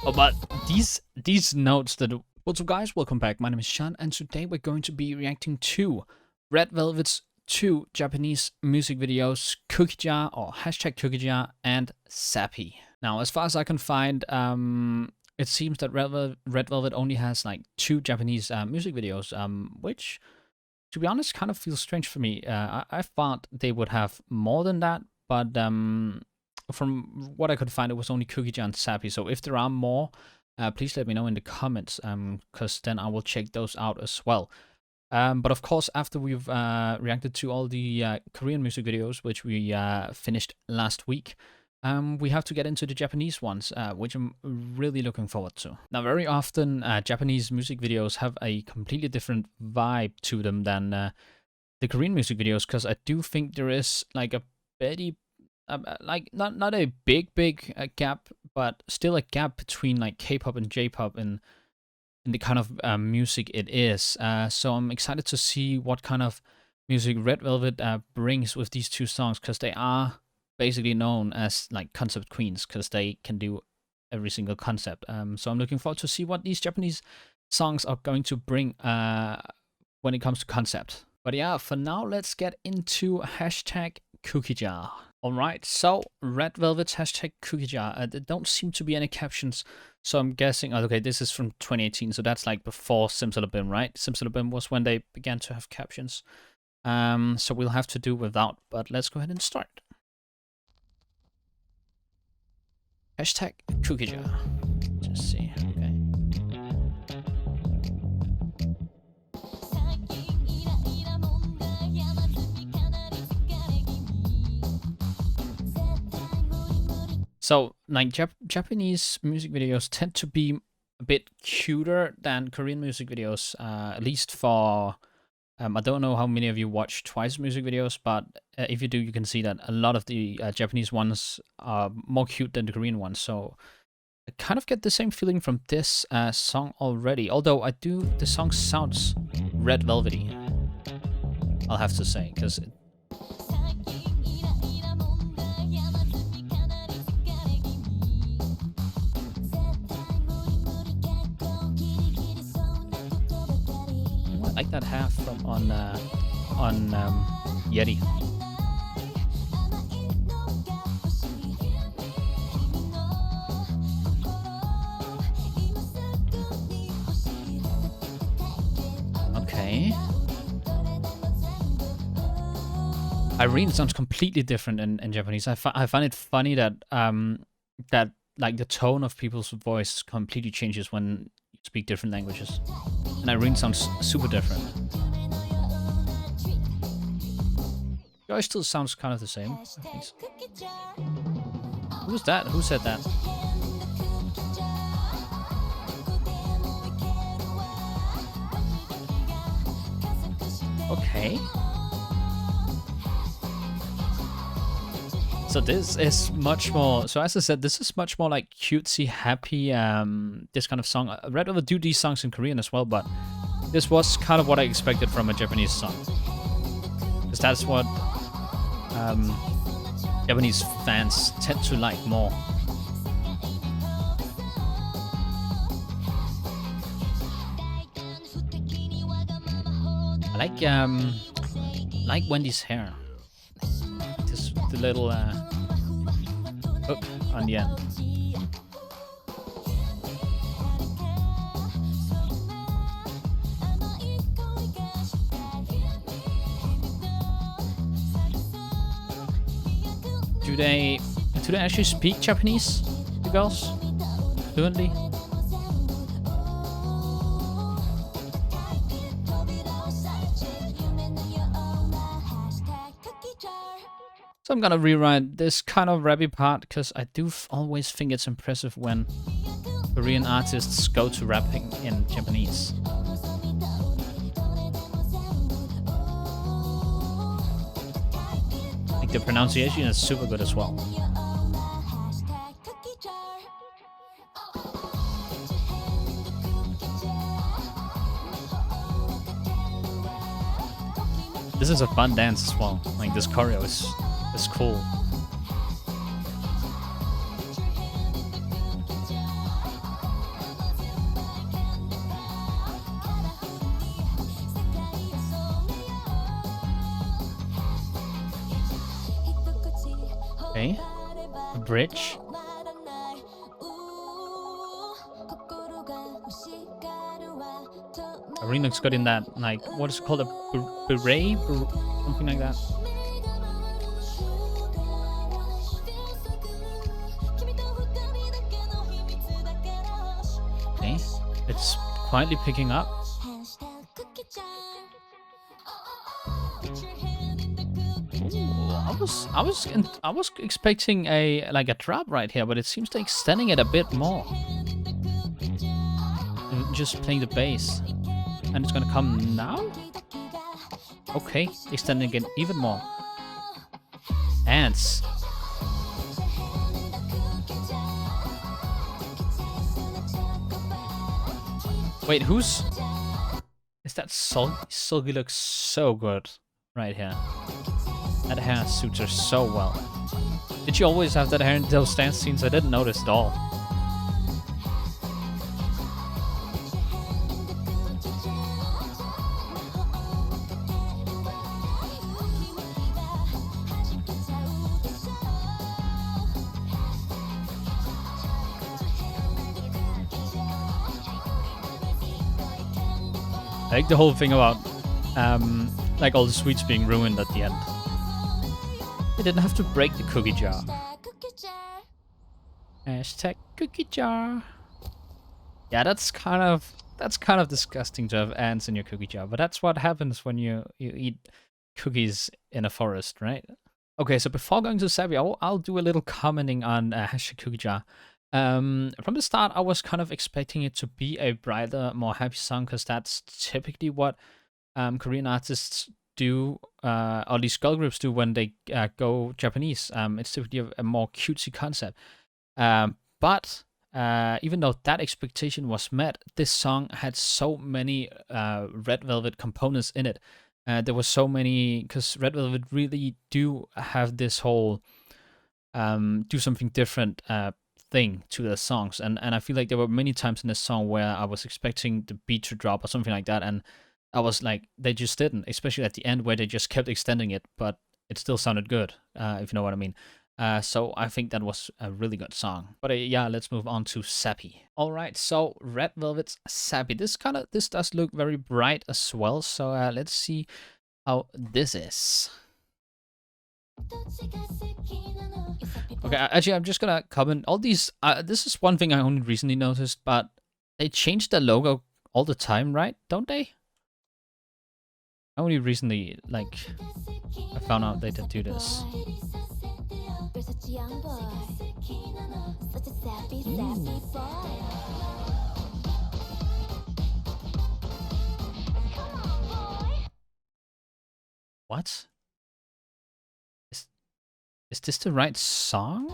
Oh, but these notes that... What's up, guys? Welcome back. My name is Shun, and today we're going to be reacting to Red Velvet's two Japanese music videos, Cookie Jar or hashtag Cookie Jar and Sappy. Now, as far as I can find, it seems that Red Velvet only has like two Japanese music videos, which, to be honest, kind of feels strange for me. I thought they would have more than that, but from what I could find, it was only Cookie Jar and Sappy. So if there are more, please let me know in the comments, because then I will check those out as well. But of course, after we've reacted to all the Korean music videos, which we finished last week, we have to get into the Japanese ones, which I'm really looking forward to. Now, very often, Japanese music videos have a completely different vibe to them than the Korean music videos, because I do think there is like a very, like not a big gap, but still a gap between like K-pop and J-pop in the kind of music it is. So I'm excited to see what kind of music Red Velvet brings with these two songs, because they are basically known as like concept queens, because they can do every single concept. So I'm looking forward to see what these Japanese songs are going to bring when it comes to concept. But yeah, for now, let's get into hashtag Cookie Jar. Alright, so Red Velvet's hashtag Cookie Jar. There don't seem to be any captions, so I'm guessing... Oh, okay, this is from 2018, so that's like before Simsalabim, right? Simsalabim was when they began to have captions. So we'll have to do without, but let's go ahead and start. Hashtag Cookie Jar. Just see, okay. So, like, Japanese music videos tend to be a bit cuter than Korean music videos, at least for... I don't know how many of you watch Twice music videos, but if you do, you can see that a lot of the Japanese ones are more cute than the Korean ones. So, I kind of get the same feeling from this song already. Although, the song sounds Red Velvety, I'll have to say, because... I like that half from on Yeti. Okay. Irene sounds completely different in Japanese. I find it funny that that like the tone of people's voice completely changes when you speak different languages. And Irene sounds super different. Joy still sounds kind of the same. Who's that? Who said that? Okay. So this is much more... So as I said, this is much more like cutesy, happy, this kind of song. I Red Velvet do these songs in Korean as well, but this was kind of what I expected from a Japanese song. Because that's what Japanese fans tend to like more. I like Wendy's hair. The little hook on the end. Do they actually speak Japanese, the girls, fluently? So I'm gonna rewrite this kind of rappy part, because I do always think it's impressive when Korean artists go to rapping in Japanese. Like, the pronunciation is super good as well. This is a fun dance as well. Like, this choreo is cool. Okay. A bridge. Irene looks good in that, like, what is it called? A beret? Something like that. Okay. It's quietly picking up. I was expecting a drop right here, but it seems to extending it a bit more. Just playing the bass, and it's gonna come now. Okay, extending it even more. Ants. Wait, who's? Is that Sulgi? Sulgi looks so good right here. That hair suits her so well. Did she always have that hair in those dance scenes? I didn't notice at all. I like the whole thing about like all the sweets being ruined at the end. They didn't have to break the cookie jar. Hashtag cookie jar. Yeah, that's kind of disgusting to have ants in your cookie jar, but that's what happens when you eat cookies in a forest, right? Okay, so before going to Sappy, I'll do a little commenting on hashtag cookie jar. From the start, I was kind of expecting it to be a brighter, more happy song, because that's typically what Korean artists do, or these girl groups do when they go Japanese. It's typically a more cutesy concept. But even though that expectation was met, this song had so many Red Velvet components in it. There were so many, because Red Velvet really do have this whole do something different thing to their songs, and I feel like there were many times in this song where I was expecting the beat to drop or something like that, and I was like, they just didn't, especially at the end where they just kept extending it, but it still sounded good, if you know what I mean. So I think that was a really good song. But yeah, let's move on to Sappy. All right, so Red Velvet's Sappy. This does look very bright as well. So let's see how this is. Okay, actually, I'm just gonna comment all these. This is one thing I only recently noticed, but they change the logo all the time, right? Don't they? I only recently, like, I found out they did do this. What? Is this the right song?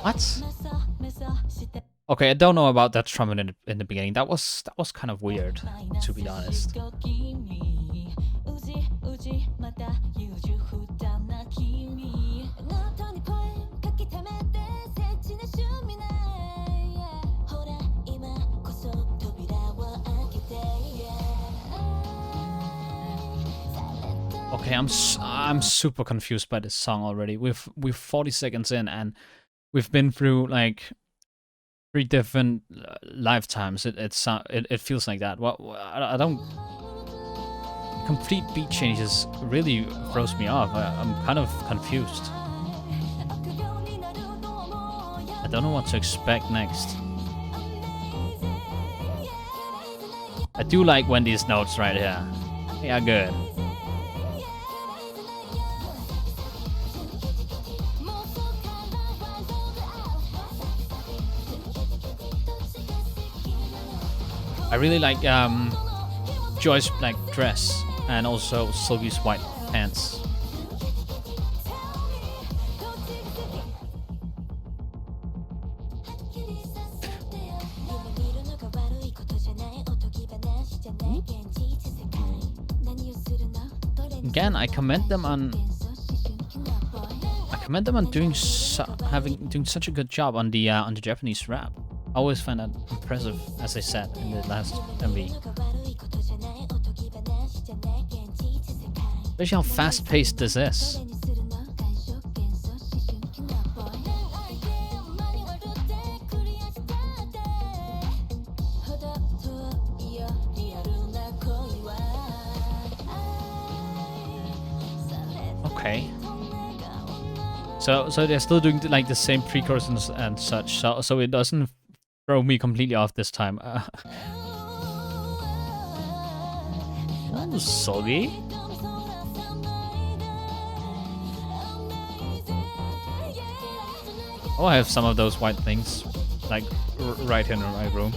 What? Okay, I don't know about that trumpet in the beginning. That was kind of weird, to be honest. Okay, I'm super confused by this song already. We're 40 seconds in, and we've been through like 3 different lifetimes. It feels like that. Well, I don't. Complete beat changes really throws me off. I'm kind of confused. I don't know what to expect next. I do like when these notes right here. They are good. I really like Joy's black dress and also Sylvie's white pants. Again, I commend them on doing such a good job on the Japanese rap. I always find that impressive, as I said in the last MV. Especially how fast-paced this is. Okay. So they're still doing like the same pre-chorus and such, so it doesn't throw me completely off this time. Soggy. Oh, I have some of those white things, like right here in my room.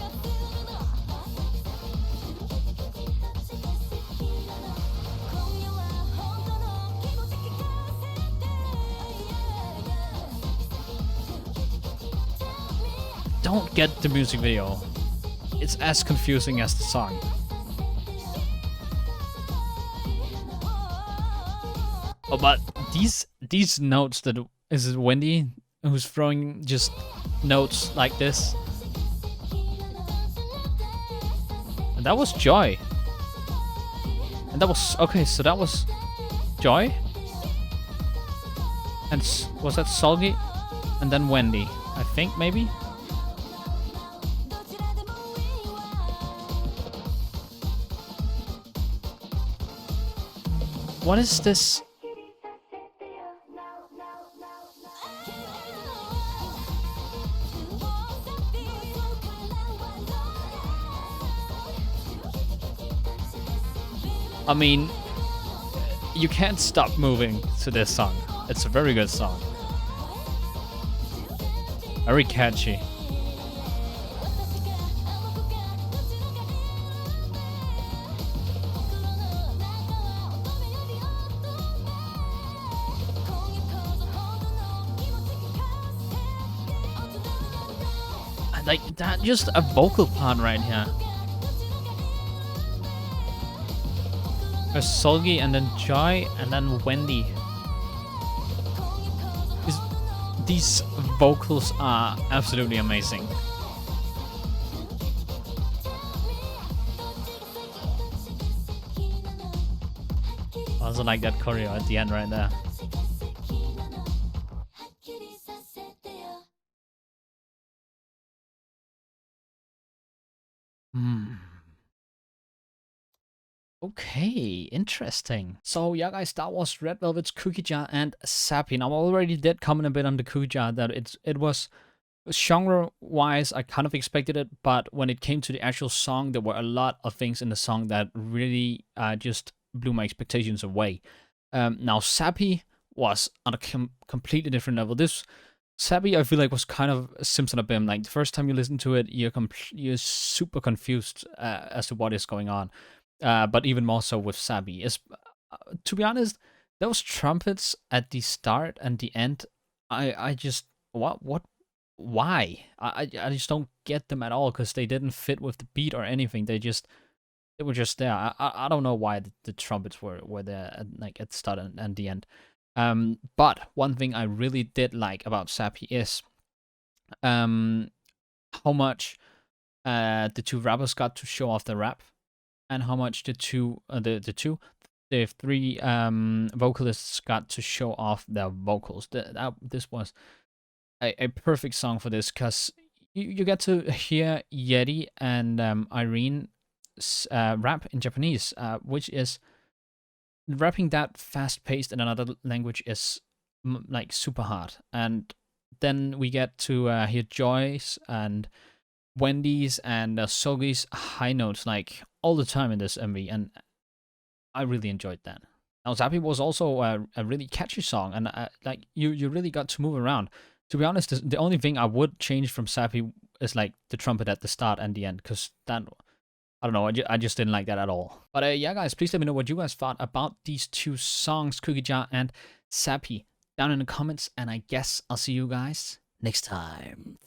Don't get the music video. It's as confusing as the song. Oh, but these notes that is it Wendy who's throwing just notes like this? And that was Joy. And that was okay. So that was Joy. And was that Solgi? And then Wendy, I think maybe. What is this? I mean, you can't stop moving to this song. It's a very good song. Very catchy. Like that, just a vocal part right here. There's Solgi and then Joy and then Wendy. These vocals are absolutely amazing. I also like that choreo at the end right there. Okay, interesting. So yeah, guys, that was Red Velvet's Cookie Jar and Sappy. Now I already did comment a bit on the Cookie Jar that it was genre-wise, I kind of expected it, but when it came to the actual song, there were a lot of things in the song that really just blew my expectations away. Now Sappy was on a completely different level. This Sappy, I feel like, was kind of Simpson Abim. Like the first time you listen to it, you're super confused as to what is going on. But even more so with Sappy. To be honest, those trumpets at the start and the end, I just why? I just don't get them at all because they didn't fit with the beat or anything. They were just there. I don't know why the trumpets were there at, like at the start and the end. But one thing I really did like about Sappy is how much the two rappers got to show off their rap, and how much the three vocalists got to show off their vocals. This was a perfect song for this, because you get to hear Yeti and Irene rap in Japanese, which is rapping that fast paced in another language is like super hard. And then we get to hear Joyce and Wendy's and Sogi's high notes like all the time in this MV, and I really enjoyed that. Now Sappy was also a really catchy song, and like you really got to move around. To be honest, the only thing I would change from Sappy is like the trumpet at the start and the end, because that, I don't know, I just didn't like that at all. But yeah, guys, please let me know what you guys thought about these two songs, Cookie Jar and Sappy, down in the comments, and I guess I'll see you guys next time.